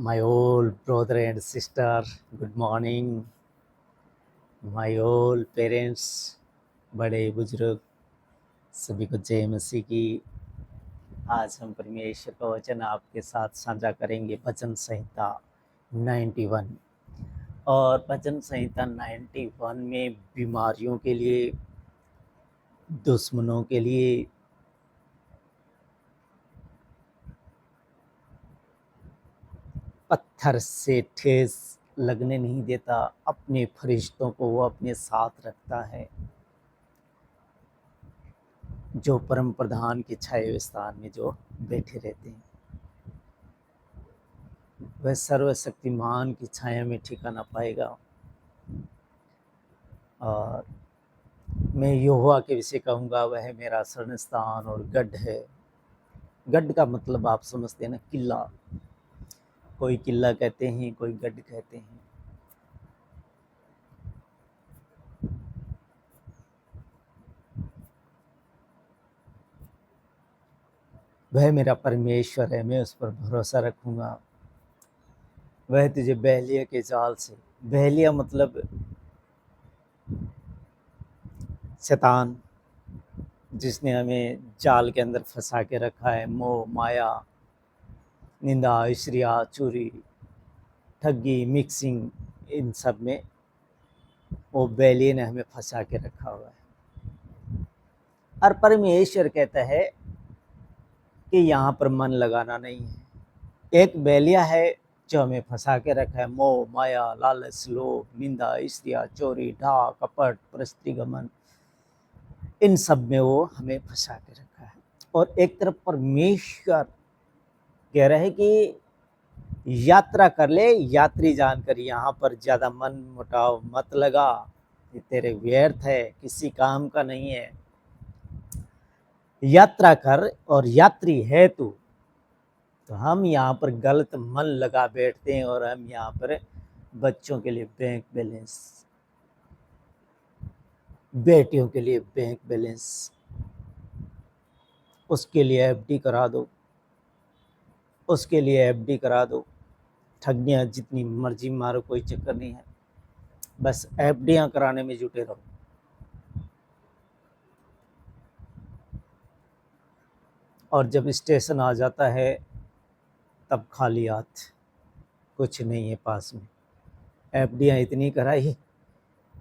My old brother and sister, good morning. My old parents, बड़े बुजुर्ग सभी को जय मसीह की। आज हम परमेश्वर का वचन आपके साथ साझा करेंगे भजन संहिता 91। और भजन संहिता 91 में बीमारियों के लिए, दुश्मनों के लिए, पत्थर से ठेस लगने नहीं देता, अपने फरिश्तों को वो अपने साथ रखता है। जो परम प्रधान के छाए स्थान में जो बैठे रहते हैं, वह सर्वशक्तिमान की छाया में ठिकाना पाएगा। और मैं यहोवा के विषय कहूँगा, वह मेरा शरण स्थान और गढ़ है। गढ़ का मतलब आप समझते हैं ना, किला। कोई किला कहते हैं, कोई गढ़ कहते हैं। वह मेरा परमेश्वर है, मैं उस पर भरोसा रखूँगा। वह तुझे बहलिया के जाल से, बहलिया मतलब शैतान, जिसने हमें जाल के अंदर फंसा के रखा है। मोह, माया, निंदा, ईर्ष्या, चोरी, ठगी, मिक्सिंग, इन सब में वो बहलिया ने हमें फंसा के रखा हुआ है। और परमेश्वर कहता है कि यहाँ पर मन लगाना नहीं है। एक बहलिया है जो हमें फंसा के रखा है। मोह, माया, लालच, लोभ, निंदा, ईर्ष्या, चोरी, ढाक, कपट, परस्त्री गमन, इन सब में वो हमें फंसा के रखा है। और एक तरफ परमेश्वर कह रहे हैं कि यात्रा कर ले, यात्री जानकर यहाँ पर ज्यादा मन मुटाव मत लगा, ये तेरे व्यर्थ है, किसी काम का नहीं है। यात्रा कर, और यात्री है तू। तो हम यहाँ पर गलत मन लगा बैठते हैं, और हम यहाँ पर बच्चों के लिए बैंक बैलेंस, बेटियों के लिए बैंक बैलेंस, उसके लिए एफडी करा दो, उसके लिए एफडी करा दो। ठगियाँ जितनी मर्जी मारो, कोई चक्कर नहीं है, बस एफडियाँ कराने में जुटे रहो। और जब स्टेशन आ जाता है तब खाली हाथ, कुछ नहीं है पास में। एफडियाँ इतनी कराई,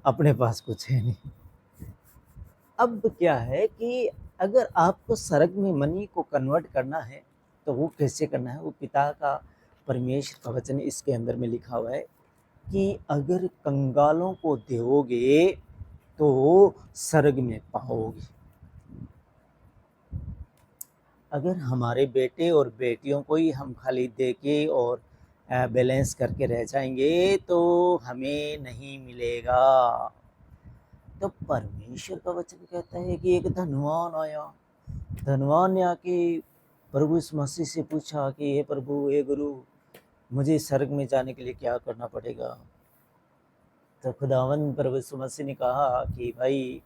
अपने पास कुछ है नहीं। अब क्या है कि अगर आपको सरग में मनी को कन्वर्ट करना है तो वो कैसे करना है? वो पिता का, परमेश्वर का वचन इसके अंदर में लिखा हुआ है कि अगर कंगालों को दोगे तो सरग में पाओगे। अगर हमारे बेटे और बेटियों को ही हम खाली देके और बैलेंस करके रह जाएंगे तो हमें नहीं मिलेगा। तो परमेश्वर का वचन कहता है कि एक धनवान आया। धनवान ने आके प्रभु इस मसीह से पूछा कि हे प्रभु, हे गुरु, मुझे स्वर्ग में जाने के लिए क्या करना पड़ेगा? तो खुदावन प्रभु यीशु मसीह ने कहा कि भाई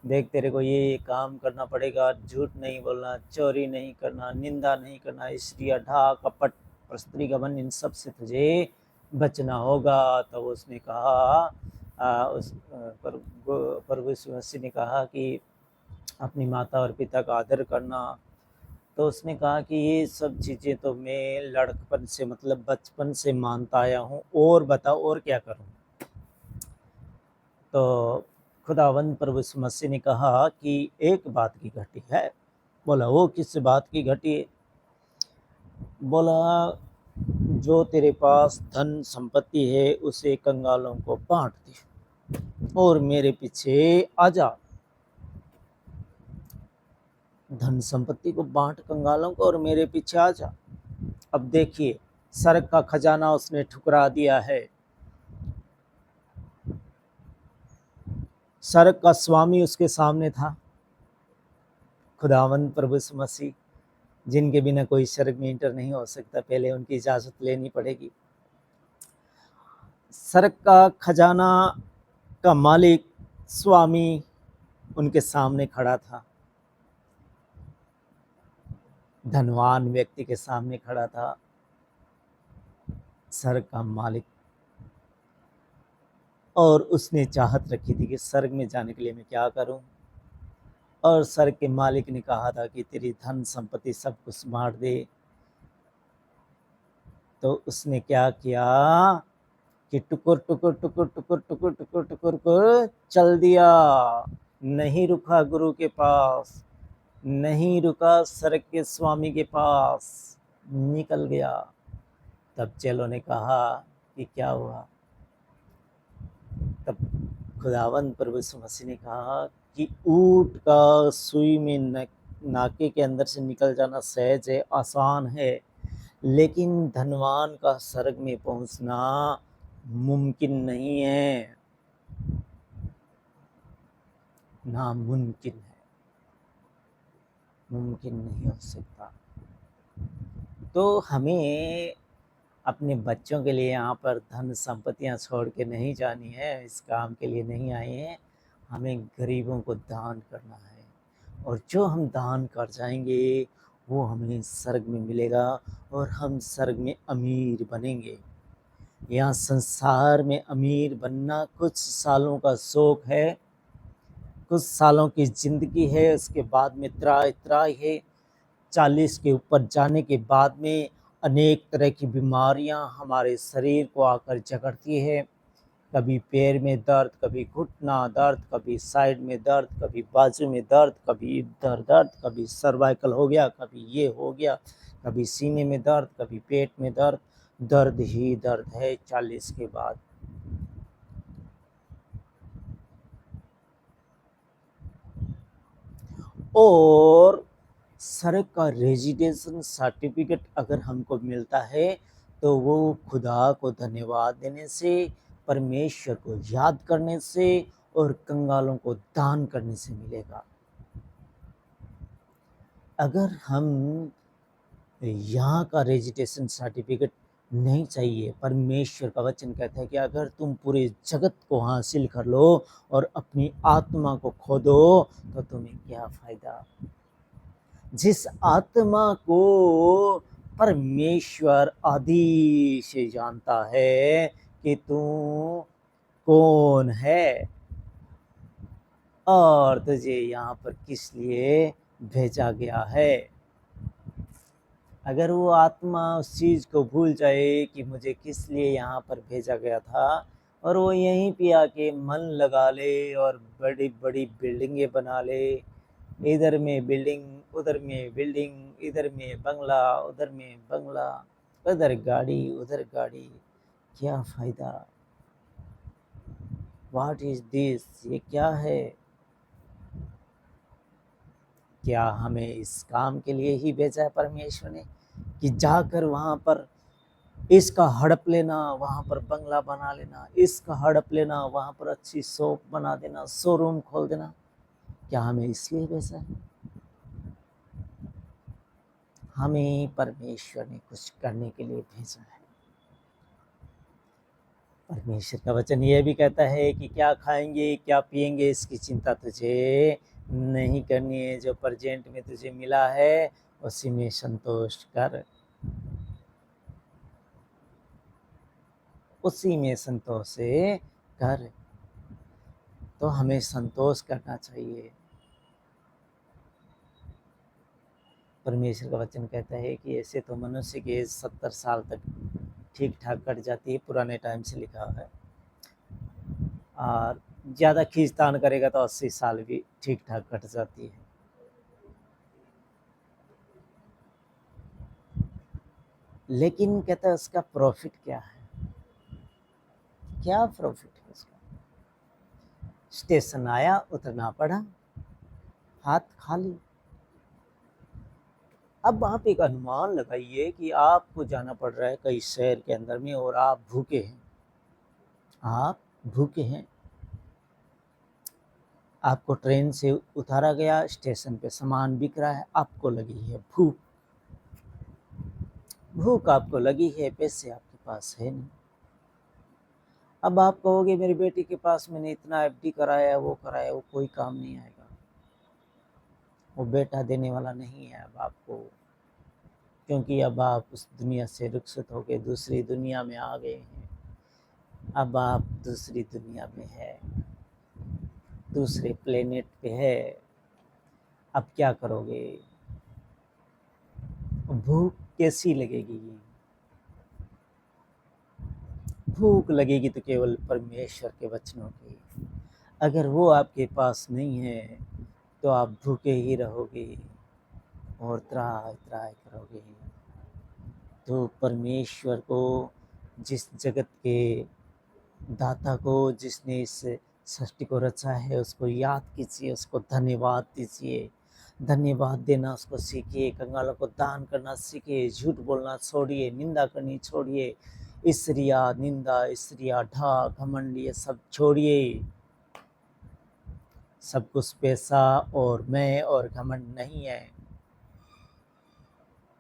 देख, तेरे को ये काम करना पड़ेगा, झूठ नहीं बोलना, चोरी नहीं करना, निंदा नहीं करना, ईर्ष्या, ढाक, कपट, परस्त्री गमन, इन सब से तुझे बचना होगा। तो उसने कहा प्रभु यीशु मसीह ने कहा कि अपनी माता और पिता का आदर करना। तो उसने कहा कि ये सब चीज़ें तो मैं लड़कपन से, मतलब बचपन से मानता आया हूँ, और बताओ और क्या करूँ? तो खुदावंद प्रभु यीशु मसीह ने कहा कि एक बात की घटी है। बोला, वो किस बात की घटी है? बोला, जो तेरे पास धन संपत्ति है उसे कंगालों को बांट दे और मेरे पीछे आ जा। धन संपत्ति को बांट कंगालों को और मेरे पीछे आ जा। अब देखिए, स्वर्ग का खजाना उसने ठुकरा दिया है। स्वर्ग का स्वामी उसके सामने था, खुदावंद प्रभु यीशु मसीह, जिनके बिना कोई स्वर्ग में इंटर नहीं हो सकता, पहले उनकी इजाजत लेनी पड़ेगी। स्वर्ग का खजाना का मालिक, स्वामी उनके सामने खड़ा था। धनवान व्यक्ति के सामने खड़ा था। स्वर्ग का मालिक, और उसने चाहत रखी थी कि स्वर्ग में जाने के लिए मैं क्या करूं। और स्वर्ग के मालिक ने कहा था कि तेरी धन संपत्ति सब कुछ बांट दे। तो उसने क्या किया कि टुकुर टुकुर टुकुर टुकुर टुकुर टुकुर टुकुर कर चल दिया। नहीं रुका गुरु के पास, नहीं रुका स्वर्ग के स्वामी के पास, निकल गया। तब चेलों ने कहा कि क्या हुआ। तब खुदावंद प्रभु यीशु मसीह ने कहा कि ऊंट का सुई में नाके के अंदर से निकल जाना सहज है, आसान है, लेकिन धनवान का स्वर्ग में पहुंचना मुमकिन नहीं है, नामुमकिन है, मुमकिन नहीं हो सकता। तो हमें अपने बच्चों के लिए यहाँ पर धन संपत्तियाँ छोड़ के नहीं जानी है, इस काम के लिए नहीं आए हैं। हमें गरीबों को दान करना है, और जो हम दान कर जाएंगे वो हमें स्वर्ग में मिलेगा, और हम स्वर्ग में अमीर बनेंगे। यहाँ संसार में अमीर बनना कुछ सालों का शौक है, कुछ सालों की ज़िंदगी है, उसके बाद में त्राही त्राही है। 40 के ऊपर जाने के बाद में अनेक तरह की बीमारियां हमारे शरीर को आकर जकड़ती है। कभी पैर में दर्द, कभी घुटना दर्द, कभी साइड में दर्द, कभी बाजू में दर्द, कभी इधर दर्द, कभी सर्वाइकल हो गया, कभी ये हो गया, कभी सीने में दर्द, कभी पेट में दर्द। दर्द ही दर्द है 40 के बाद। और सड़क का रेजिडेंशन सर्टिफिकेट अगर हमको मिलता है तो वो खुदा को धन्यवाद देने से, परमेश्वर को याद करने से और कंगालों को दान करने से मिलेगा। अगर हम यहाँ का रेजिडेंशन सर्टिफिकेट नहीं चाहिए, परमेश्वर का वचन कहता है कि अगर तुम पूरे जगत को हासिल कर लो और अपनी आत्मा को खो दो तो तुम्हें क्या फायदा। जिस आत्मा को परमेश्वर आदि से जानता है कि तू कौन है और तुझे यहाँ पर किस लिए भेजा गया है, अगर वो आत्मा उस चीज़ को भूल जाए कि मुझे किस लिए यहाँ पर भेजा गया था, और वो यहीं पे आके मन लगा ले और बड़ी बड़ी बिल्डिंगें बना ले, इधर में बिल्डिंग, उधर में बिल्डिंग, इधर में बंगला, उधर में बंगला, उधर गाड़ी, उधर गाड़ी, क्या फ़ायदा। व्हाट इज़ दिस, ये क्या है। क्या हमें इस काम के लिए ही भेजा है परमेश्वर ने कि जाकर वहाँ पर इसका हड़प लेना, वहाँ पर बंगला बना लेना, इसका हड़प लेना, वहाँ पर अच्छी शॉप बना देना, शोरूम खोल देना। क्या हमें इसलिए भेजा है? हमें परमेश्वर ने कुछ करने के लिए भेजा है। परमेश्वर का वचन यह भी कहता है कि क्या खाएंगे, क्या पिएंगे, इसकी चिंता तुझे नहीं करनी है। जो प्रेजेंट में तुझे मिला है उसी में संतोष कर, उसी में संतोष कर। तो हमें संतोष करना चाहिए। परमेश्वर का वचन कहता है कि ऐसे तो मनुष्य की एज 70 साल तक ठीक ठाक कट जाती है, पुराने टाइम से लिखा है, और ज़्यादा खींचतान करेगा तो 80 साल भी ठीक ठाक कट जाती है। लेकिन कहता है उसका प्रॉफिट क्या है, क्या प्रॉफिट है उसका। स्टेशन आया, उतरना पड़ा, हाथ खाली। अब आप एक अनुमान लगाइए कि आपको जाना पड़ रहा है कई शहर के अंदर में और आप भूखे हैं, आप भूखे हैं। आपको ट्रेन से उतारा गया, स्टेशन पे सामान बिक रहा है, आपको लगी है भूख, भूख आपको लगी है, पैसे आपके पास है नहीं। अब आप कहोगे मेरी बेटी के पास मैंने इतना एफडी कराया, वो कराया, वो कोई काम नहीं आएगा, वो बेटा देने वाला नहीं है अब आपको। क्योंकि अब आप उस दुनिया से रुखसत होकर दूसरी दुनिया में आ गए हैं। अब आप दूसरी दुनिया में है, दूसरे प्लेनेट पे है। अब क्या करोगे? भूख कैसी लगेगी? भूख लगेगी तो केवल परमेश्वर के वचनों की। अगर वो आपके पास नहीं है तो आप भूखे ही रहोगे और त्राहि त्राहि करोगे। तो परमेश्वर को, जिस जगत के दाता को, जिसने इस सृष्टि को रचा है, उसको याद कीजिए, उसको धन्यवाद दीजिए। धन्यवाद देना उसको सीखिए, कंगालों को दान करना सीखिए, झूठ बोलना छोड़िए, निंदा करनी छोड़िए, ईर्ष्या, निंदा, ईर्ष्या, ढा, घमंड, ये सब छोड़िए। सब कुछ पैसा और मैं और घमंड नहीं है।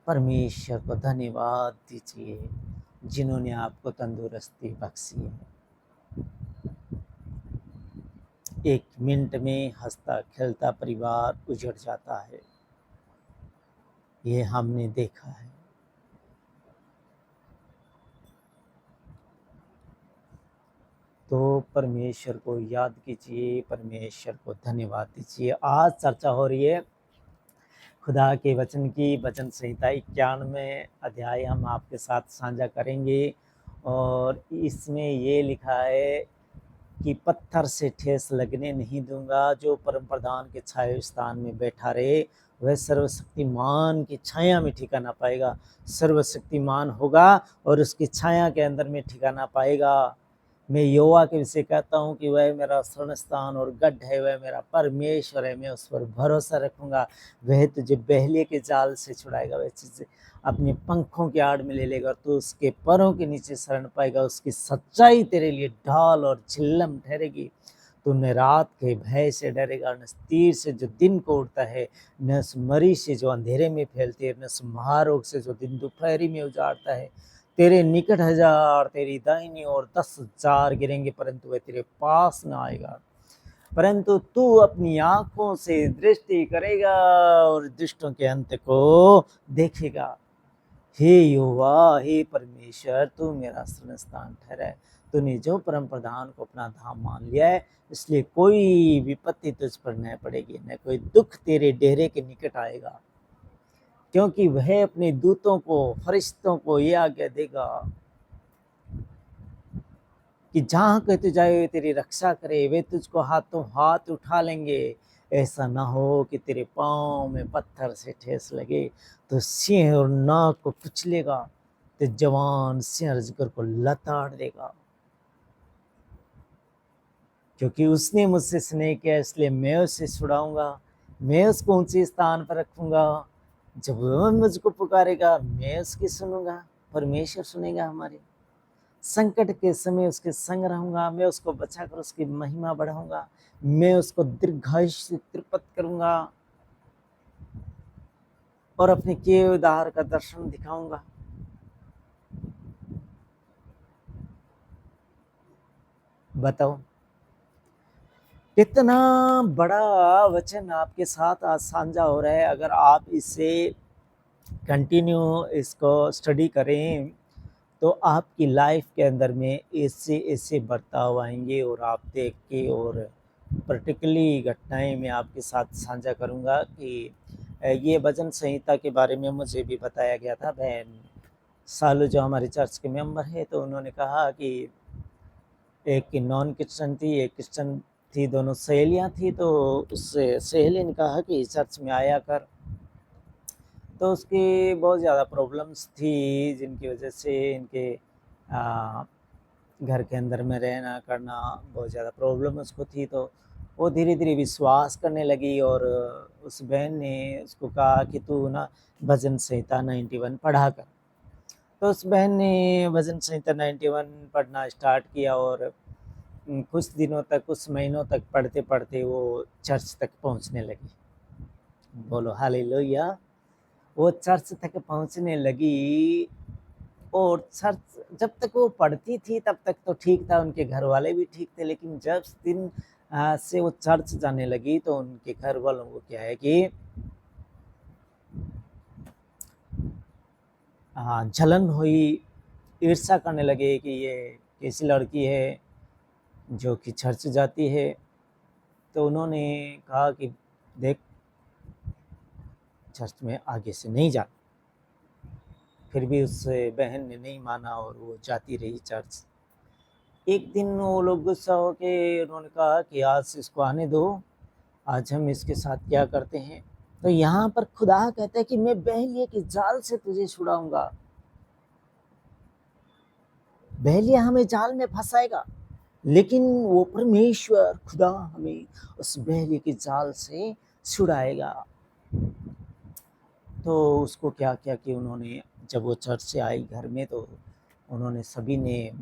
परमेश्वर को धन्यवाद दीजिए जिन्होंने आपको तंदुरुस्ती बख्शी है। एक मिनट में हंसता खेलता परिवार उजड़ जाता है, ये हमने देखा है। तो परमेश्वर को याद कीजिए, परमेश्वर को धन्यवाद दीजिए। आज चर्चा हो रही है खुदा के वचन की, वचन संहिता 91 अध्याय हम आपके साथ साझा करेंगे। और इसमें ये लिखा है कि पत्थर से ठेस लगने नहीं दूंगा। जो परम प्रधान के छाया स्थान में बैठा रहे वह सर्वशक्तिमान की छाया में ठिकाना पाएगा। सर्वशक्तिमान होगा और उसकी छाया के अंदर में ठिकाना पाएगा। मैं यहोवा के विषय कहता हूँ कि वह मेरा शरण स्थान और गढ़ है, वह मेरा परमेश्वर है। मैं उस पर भरोसा रखूंगा। वह तुझे बहलिए के जाल से छुड़ाएगा, वह तुझे अपने पंखों की आड़ में ले लेगा। तो उसके पैरों के नीचे शरण पाएगा। उसकी सच्चाई तेरे लिए ढाल और झिल्लम ठहरेगी। तू न रात के भय से डरेगा, न तीर से जो दिन को उड़ता है, न उस मरी से जो अंधेरे में फैलती है, न उस महारोग से जो दिन दोपहरी में उजाड़ता है। तेरे निकट 1000 तेरी दाहिनी ओर 10,000 गिरेंगे, परंतु वह तेरे पास न आएगा। परंतु तू अपनी आंखों से दृष्टि करेगा और दुष्टों के अंत को देखेगा। हे यहोवा, हे परमेश्वर, तू मेरा शरण स्थान ठहरा है। तूने जो परम प्रधान को अपना धाम मान लिया है, इसलिए कोई विपत्ति तुझ पर न पड़ेगी, न कोई दुख तेरे डेरे के निकट आएगा। क्योंकि वह अपने दूतों को, फरिश्तों को यह आज्ञा देगा कि जहाँ कहीं तू जाए वे तेरी रक्षा करे। वे तुझको हाथों हाथ उठा लेंगे। ऐसा ना हो कि तेरे पाँव में पत्थर से ठेस लगे। तो सिंह और नाग को कुचलेगा, तो जवान सिंह अजगर को लताड़ देगा। क्योंकि उसने मुझसे स्नेह किया, इसलिए मैं उसे छुड़ाऊंगा। मैं उसको ऊंचे स्थान पर रखूंगा। जब वह मुझको पुकारेगा, मैं उसकी सुनूंगा। परमेश्वर सुनेगा हमारे। संकट के समय उसके संग रहूंगा। मैं उसको बचाकर उसकी महिमा बढ़ाऊंगा। मैं उसको दीर्घायुष्य से तृप्त करूंगा और अपने किए उद्धार का दर्शन दिखाऊंगा। बताओ कितना बड़ा वचन आपके साथ आज साझा हो रहा है। अगर आप इसे कंटिन्यू इसको स्टडी करें तो आपकी लाइफ के अंदर में ऐसे ऐसे बर्ताव आएंगे और आप देख के, और पर्टिकुलरली घटनाएं मैं आपके साथ साझा करूंगा कि ये वचन संहिता के बारे में मुझे भी बताया गया था। बहन सालू जो हमारे चर्च के मेंबर है, तो उन्होंने कहा कि एक नॉन क्रिश्चन थी, एक क्रिश्चन थी, दोनों सहेलियां थी। तो उस सहेली ने कहा कि चर्च में आया कर। तो उसकी बहुत ज़्यादा प्रॉब्लम्स थी, जिनकी वजह से इनके घर के अंदर में रहना करना बहुत ज़्यादा प्रॉब्लम उसको थी। तो वो धीरे धीरे विश्वास करने लगी और उस बहन ने उसको कहा कि तू ना भजन संहिता 91 पढ़ा कर। तो उस बहन ने भजन संहिता 91 पढ़ना स्टार्ट किया और कुछ दिनों तक, कुछ महीनों तक पढ़ते पढ़ते वो चर्च तक पहुंचने लगी। बोलो हालेलुया। वो चर्च तक पहुंचने लगी और चर्च जब तक वो पढ़ती थी तब तक तो ठीक था, उनके घर वाले भी ठीक थे। लेकिन जब दिन से वो चर्च जाने लगी तो उनके घर वालों को क्या है कि जलन हुई, ईर्ष्या करने लगे कि ये कैसी लड़की है जो कि चर्च जाती है। तो उन्होंने कहा कि देख, चर्च में आगे से नहीं जा। फिर भी उस बहन ने नहीं माना और वो जाती रही चर्च। एक दिन वो लोग गुस्सा होके उन्होंने कहा कि आज इसको आने दो, आज हम इसके साथ क्या करते हैं। तो यहाँ पर खुदा कहता है कि मैं बहलिये के जाल से तुझे छुड़ाऊंगा। बहलिया हमें जाल में फंसाएगा, लेकिन वो परमेश्वर खुदा हमें उस बहलिये के जाल से छुड़ाएगा। तो उसको क्या किया कि उन्होंने, जब वो चर्च से आई घर में, तो उन्होंने सभी ने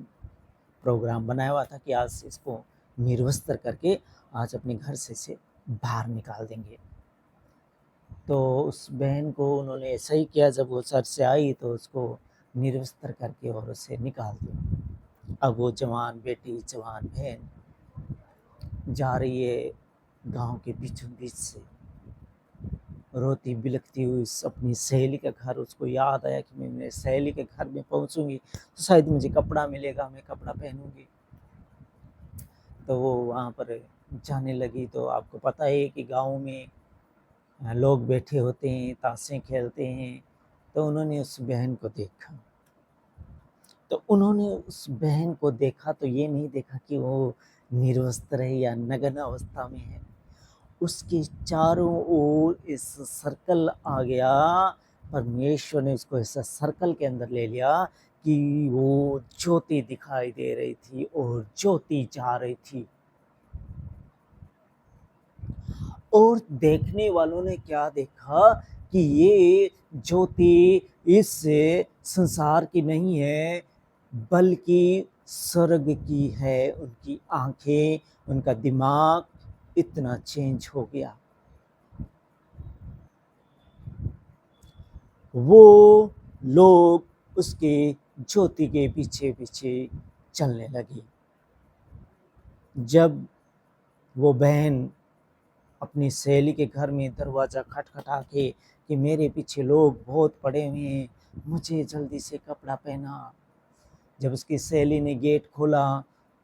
प्रोग्राम बनाया हुआ था कि आज इसको निर्वस्त्र करके आज अपने घर से बाहर निकाल देंगे। तो उस बहन को उन्होंने ऐसा ही किया। जब वो चर्च से आई तो उसको निर्वस्त्र करके और उसे निकाल दिया। अब वो जवान बेटी, जवान बहन जा रही है गांव के बीचों बीच से, रोती बिलखती हुई अपनी सहेली का घर। उसको याद आया कि मैं मेरे सहेली के घर में पहुंचूंगी तो शायद मुझे कपड़ा मिलेगा, मैं कपड़ा पहनूंगी। तो वो वहाँ पर जाने लगी। तो आपको पता है कि गांव में लोग बैठे होते हैं, ताशें खेलते हैं। तो उन्होंने उस बहन को देखा। तो उन्होंने उस बहन को देखा तो ये नहीं देखा कि वो निर्वस्त्र है या नग्न अवस्था में है। उसके चारों ओर इस सर्कल आ गया। परमेश्वर ने उसको ऐसा सर्कल के अंदर ले लिया कि वो ज्योति दिखाई दे रही थी और ज्योति जा रही थी। और देखने वालों ने क्या देखा कि ये ज्योति इस संसार की नहीं है, बल्कि स्वर्ग की है। उनकी आंखें, उनका दिमाग इतना चेंज हो गया। वो लोग उसके ज्योति के पीछे पीछे चलने लगी। जब वो बहन अपनी सहेली के घर में दरवाज़ा खटखटा के कि मेरे पीछे लोग बहुत पड़े हुए हैं, मुझे जल्दी से कपड़ा पहना। जब उसकी सहेली ने गेट खोला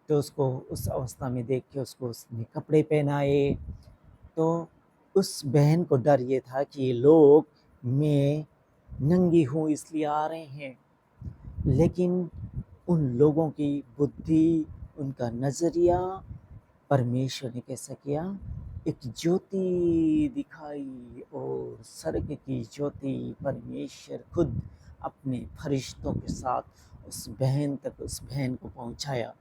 तो उसको उस अवस्था में देख के उसको उसने कपड़े पहनाए। तो उस बहन को डर ये था कि ये लोग मैं नंगी हूँ इसलिए आ रहे हैं। लेकिन उन लोगों की बुद्धि, उनका नज़रिया, परमेश्वर ने कैसा किया, एक ज्योति दिखाई और स्वर्ग की ज्योति परमेश्वर खुद अपने फरिश्तों के साथ उस बहन तक, उस बहन को पहुंचाया।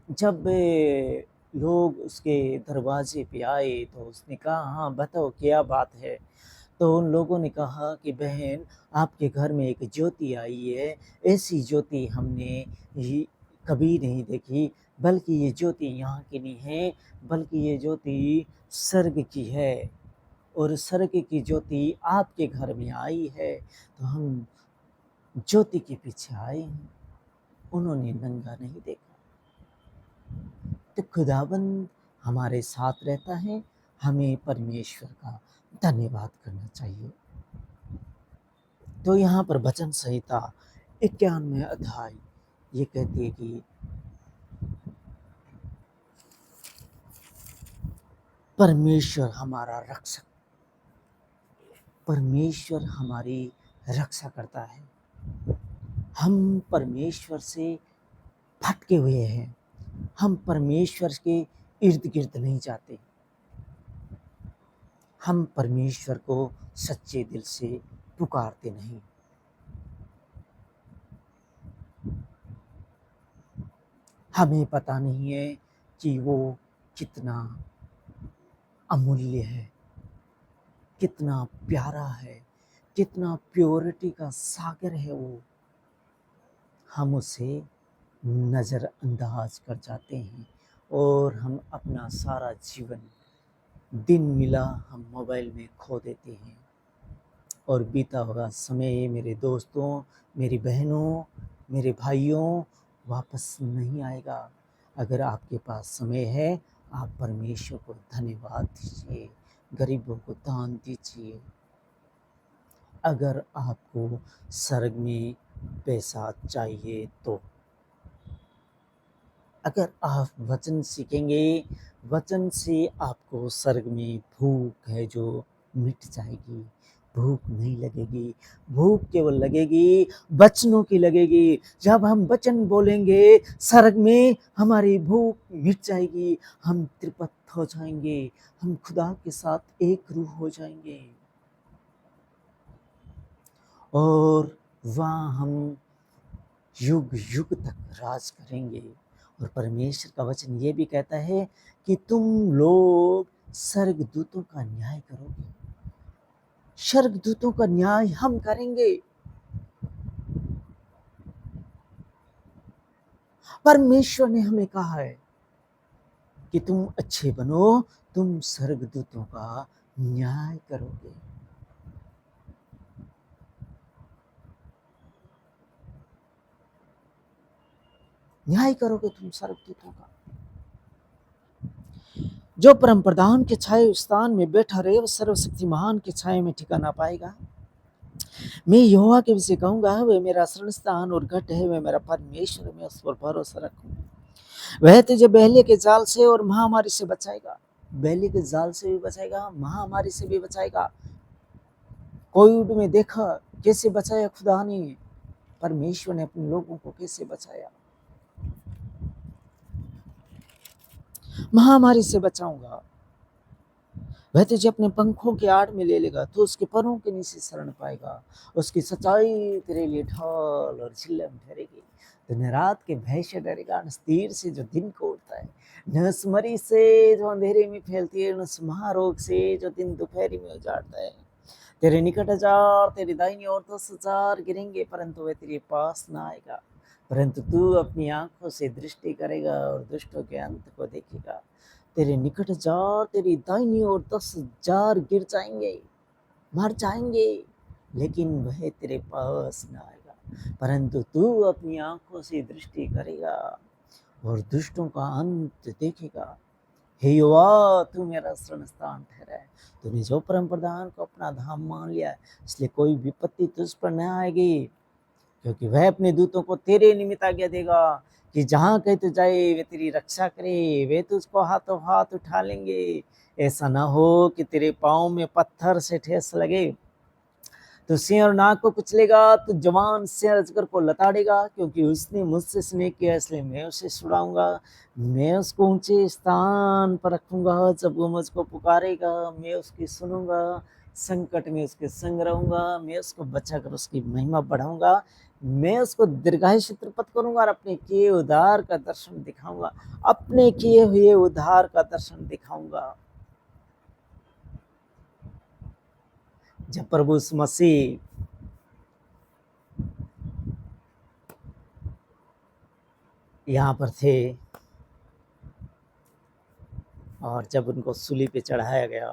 जब लोग उसके दरवाजे पे आए तो उसने कहा, हाँ बताओ क्या बात है। तो उन लोगों ने कहा कि बहन, आपके घर में एक ज्योति आई है, ऐसी ज्योति हमने ही कभी नहीं देखी। बल्कि ये ज्योति यहाँ की नहीं है, बल्कि ये ज्योति स्वर्ग की है और स्वर्ग की ज्योति आपके घर में आई है। तो हम ज्योति के पीछे आए हैं। उन्होंने नंगा नहीं देखा। तो खुदाबंद हमारे साथ रहता है, हमें परमेश्वर का धन्यवाद करना चाहिए। तो यहाँ पर वचन संहिता 91 अध्याय ये कहती है कि परमेश्वर हमारा रक्षक, परमेश्वर हमारी रक्षा करता है। हम परमेश्वर से भटके हुए हैं, हम परमेश्वर के इर्द गिर्द नहीं जाते। हम परमेश्वर को सच्चे दिल से पुकारते नहीं। हमें पता नहीं है कि वो कितना अमूल्य है, कितना प्यारा है, कितना प्योरिटी का सागर है वो। हम उसे नज़रअंदाज कर जाते हैं और हम अपना सारा जीवन, दिन मिला हम मोबाइल में खो देते हैं। और बीता हुआ समय मेरे दोस्तों, मेरी बहनों, मेरे भाइयों वापस नहीं आएगा। अगर आपके पास समय है, आप परमेश्वर को धन्यवाद दीजिए, गरीबों को दान दीजिए। अगर आपको स्वर्ग में पैसा चाहिए तो। अगर आप वचन सीखेंगे, वचन से आपको स्वर्ग में भूख है जो मिट जाएगी, भूख नहीं लगेगी। भूख केवल लगेगी वचनों की लगेगी। जब हम वचन बोलेंगे स्वर्ग में हमारी भूख मिट जाएगी, हम तृप्त हो जाएंगे, हम खुदा के साथ एक रूह हो जाएंगे और वहाँ हम युग युग तक राज करेंगे। और परमेश्वर का वचन ये भी कहता है कि तुम लोग स्वर्गदूतों का न्याय करोगे। स्वर्गदूतों का न्याय हम करेंगे। परमेश्वर ने हमें कहा है कि तुम अच्छे बनो, तुम स्वर्गदूतों का न्याय करोगे। न्याय करोगे तुम स्वर्गदूतों का। जो परम प्रधान के छाए स्थान में बैठा रहे, वो सर्वशक्ति महान के छाए में ठिकाना पाएगा। मैं यहोवा के विषय कहूंगा, वह मेरा शरण स्थान और गढ़ है, वह मेरा परमेश्वर, मैं उस पर भरोसा रखूंगा। वह तुझे बहले के जाल से और महामारी से बचाएगा। बहले के जाल से भी बचाएगा, महामारी से भी बचाएगा। कोविड में देखा कैसे बचाया खुदा ने, परमेश्वर ने अपने लोगों को कैसे बचाया। महामारी से बचाऊंगा। वह तुझे अपने पंखों के आड़ में ले लेगा, तो उसके परों के नीचे शरण पाएगा। उसकी सच्चाई तेरे लिए ढाल और झिल्लम ठहरेगी। दिन रात के भय से डरेगा, न तीर से जो दिन को उड़ता है, न उस मरी से जो अंधेरे में फैलती है, न उस महारोग से जो दिन दोपहरी में उजाड़ता है। तेरे निकट 1000 तेरी दाहिनी ओर 10,000 गिरेंगे, परंतु वह तेरे पास ना आएगा। परंतु तू अपनी आंखों से दृष्टि करेगा और दुष्टों के अंत को देखेगा। तेरे निकट 1000 तेरी दाहिनी ओर 10,000 गिर जाएंगे, मर जाएंगे, लेकिन वह तेरे पास ना आएगा। परंतु तू अपनी आंखों से दृष्टि करेगा और दुष्टों का अंत देखेगा। हे यहोवा, तू मेरा शरण स्थान ठहरा है। तूने जो परम प्रधान को अपना धाम मान लिया है, इसलिए कोई विपत्ति तुझ पर न आएगी, क्योंकि वह अपने दूतों को तेरे निमित्त आज्ञा देगा कि जहाँ कहीं तू जाए वे तेरी रक्षा करे। वे तुझको हाथों हाथ उठा लेंगे, ऐसा ना हो कि तेरे पाँव में पत्थर से ठेस लगे। तो सिंह और नाग को कुचलेगा, तो जवान सिंह अजगर को लताड़ेगा, क्योंकि उसने मुझसे स्नेह किया, इसलिए मैं उसे छुड़ाऊंगा। मैं उसको ऊंचे स्थान पर रखूंगा। जब वो मुझको पुकारेगा, मैं उसकी सुनूंगा। संकट में उसके संग रहूंगा, मैं उसको बचाकर उसकी महिमा बढ़ाऊंगा। मैं उसको दीर्घायुष्य तृप्त करूंगा और अपने किए उद्धार का दर्शन दिखाऊंगा। अपने किए हुए उद्धार का दर्शन दिखाऊंगा। जब प्रभु मसीह यहाँ पर थे और जब उनको सूली पे चढ़ाया गया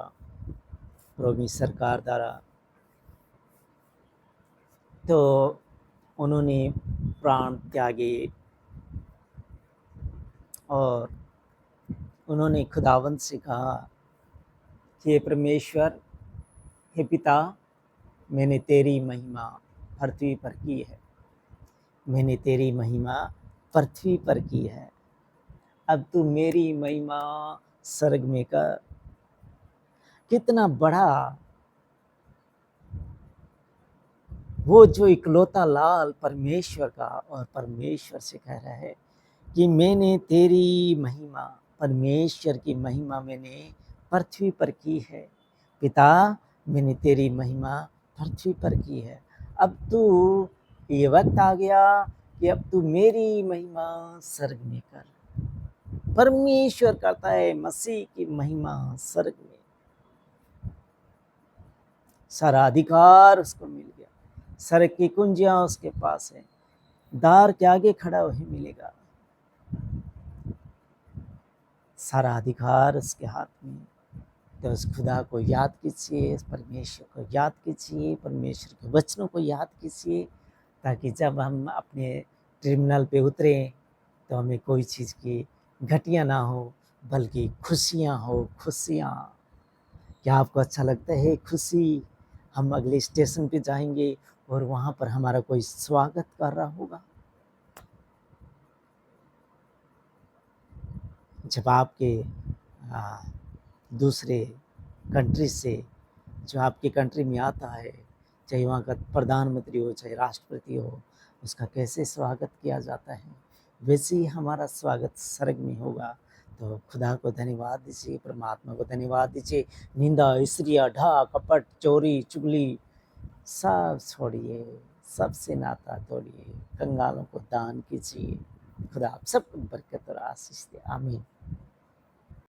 रोमी सरकार द्वारा, तो उन्होंने प्राण त्यागे और उन्होंने खुदावंत से कहा कि हे परमेश्वर, हे पिता, मैंने तेरी महिमा पृथ्वी पर की है। मैंने तेरी महिमा पृथ्वी पर की है। अब तू मेरी महिमा स्वर्ग में कर। कितना बड़ा वो जो इकलौता लाल परमेश्वर का, और परमेश्वर से कह रहा है कि मैंने तेरी महिमा, परमेश्वर की महिमा मैंने पृथ्वी पर की है। पिता, मैंने तेरी महिमा पृथ्वी पर की है। अब तू, ये वक्त आ गया कि अब तू मेरी महिमा स्वर्ग में कर। परमेश्वर करता है मसीह की महिमा स्वर्ग में। सारा अधिकार उसको मिल गया, स्वर्ग की कुंजियां उसके पास है, द्वार के आगे खड़ा वही मिलेगा। सारा अधिकार उसके हाथ में। तो उस खुदा को याद कीजिए, इस परमेश्वर को याद कीजिए, परमेश्वर के वचनों को याद कीजिए, ताकि जब हम अपने ट्रिब्यूनल पे उतरें तो हमें कोई चीज़ की घटिया ना हो, बल्कि खुशियाँ हो। खुशियाँ, क्या आपको अच्छा लगता है खुशी? हम अगले स्टेशन पे जाएँगे और वहाँ पर हमारा कोई स्वागत कर रहा होगा। जब आपके दूसरे कंट्री से जो आपकी कंट्री में आता है, चाहे वहाँ का प्रधानमंत्री हो, चाहे राष्ट्रपति हो, उसका कैसे स्वागत किया जाता है, वैसे ही हमारा स्वागत स्वर्ग में होगा। तो खुदा को धन्यवाद दीजिए, परमात्मा को धन्यवाद दीजिए। निंदा, ईर्ष्या, ढा, कपट, चोरी, चुगली सब छोड़िए, सबसे नाता तोड़िए, कंगालों को दान कीजिए। खुदा आप सबको बरकत और आशीष दे। आमीन।